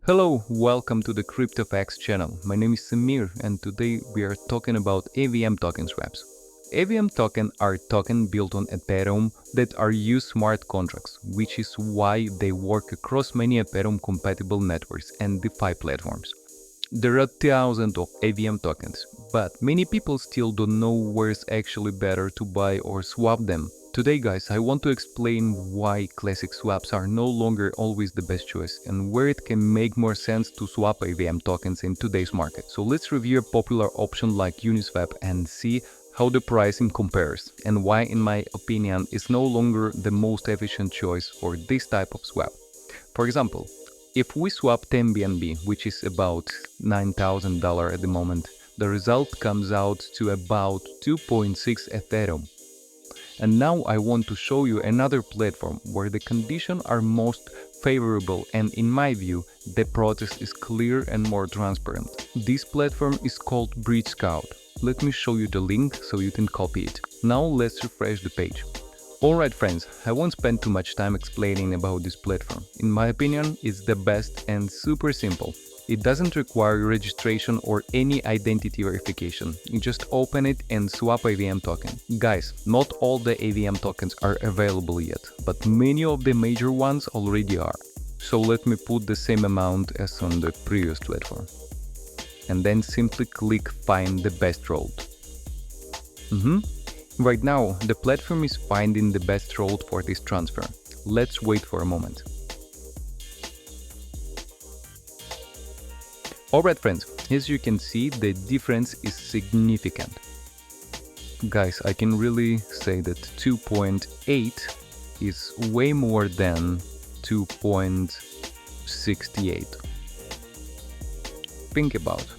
Hello, welcome to the CryptoFacts channel. My name is Samir and today we are talking about AVM token swaps. AVM tokens are tokens built on Ethereum that are used smart contracts, which is why they work across many Ethereum compatible networks and DeFi platforms. There are thousands of AVM tokens, but many people still don't know where it's actually better to buy or swap them. Today guys, I want to explain why classic swaps are no longer always the best choice and where it can make more sense to swap AVM tokens in today's market. So let's review a popular option like Uniswap and see how the pricing compares and why in my opinion is no longer the most efficient choice for this type of swap. For example, if we swap 10 BNB, which is about $9,000 at the moment, the result comes out to about 2.6 Ethereum. And now I want to show you another platform where the conditions are most favorable and in my view, the process is clear and more transparent. This platform is called BridgeScout. Let me show you the link so you can copy it. Now let's refresh the page. Alright friends, I won't spend too much time explaining about this platform. In my opinion, it's the best and super simple. It doesn't require registration or any identity verification. You just open it and swap AVM token. Guys, not all the AVM tokens are available yet, but many of the major ones already are. So let me put the same amount as on the previous platform. And then simply click find the best route. Right now, the platform is finding the best route for this transfer. Let's wait for a moment. Alright friends, as you can see, the difference is significant. Guys, I can really say that 2.8 is way more than 2.68. Think about it.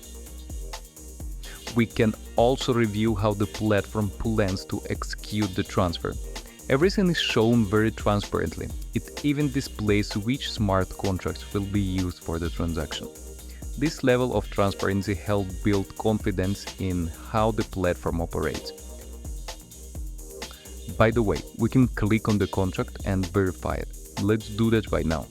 We can also review how the platform plans to execute the transfer. Everything is shown very transparently. It even displays which smart contracts will be used for the transaction. This level of transparency helps build confidence in how the platform operates. By the way, we can click on the contract and verify it. Let's do that right now.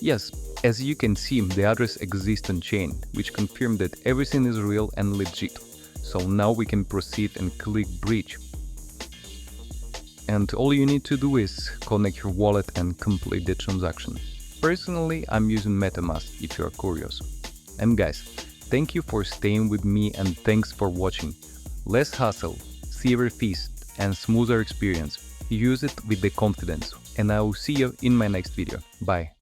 Yes, as you can see, the address exists on chain, which confirms that everything is real and legit. So now we can proceed and click bridge. And all you need to do is connect your wallet and complete the transaction. Personally, I'm using MetaMask if you're curious. And guys, thank you for staying with me and thanks for watching. Less hassle, fewer fees, and smoother experience. Use it with the confidence. And I will see you in my next video. Bye.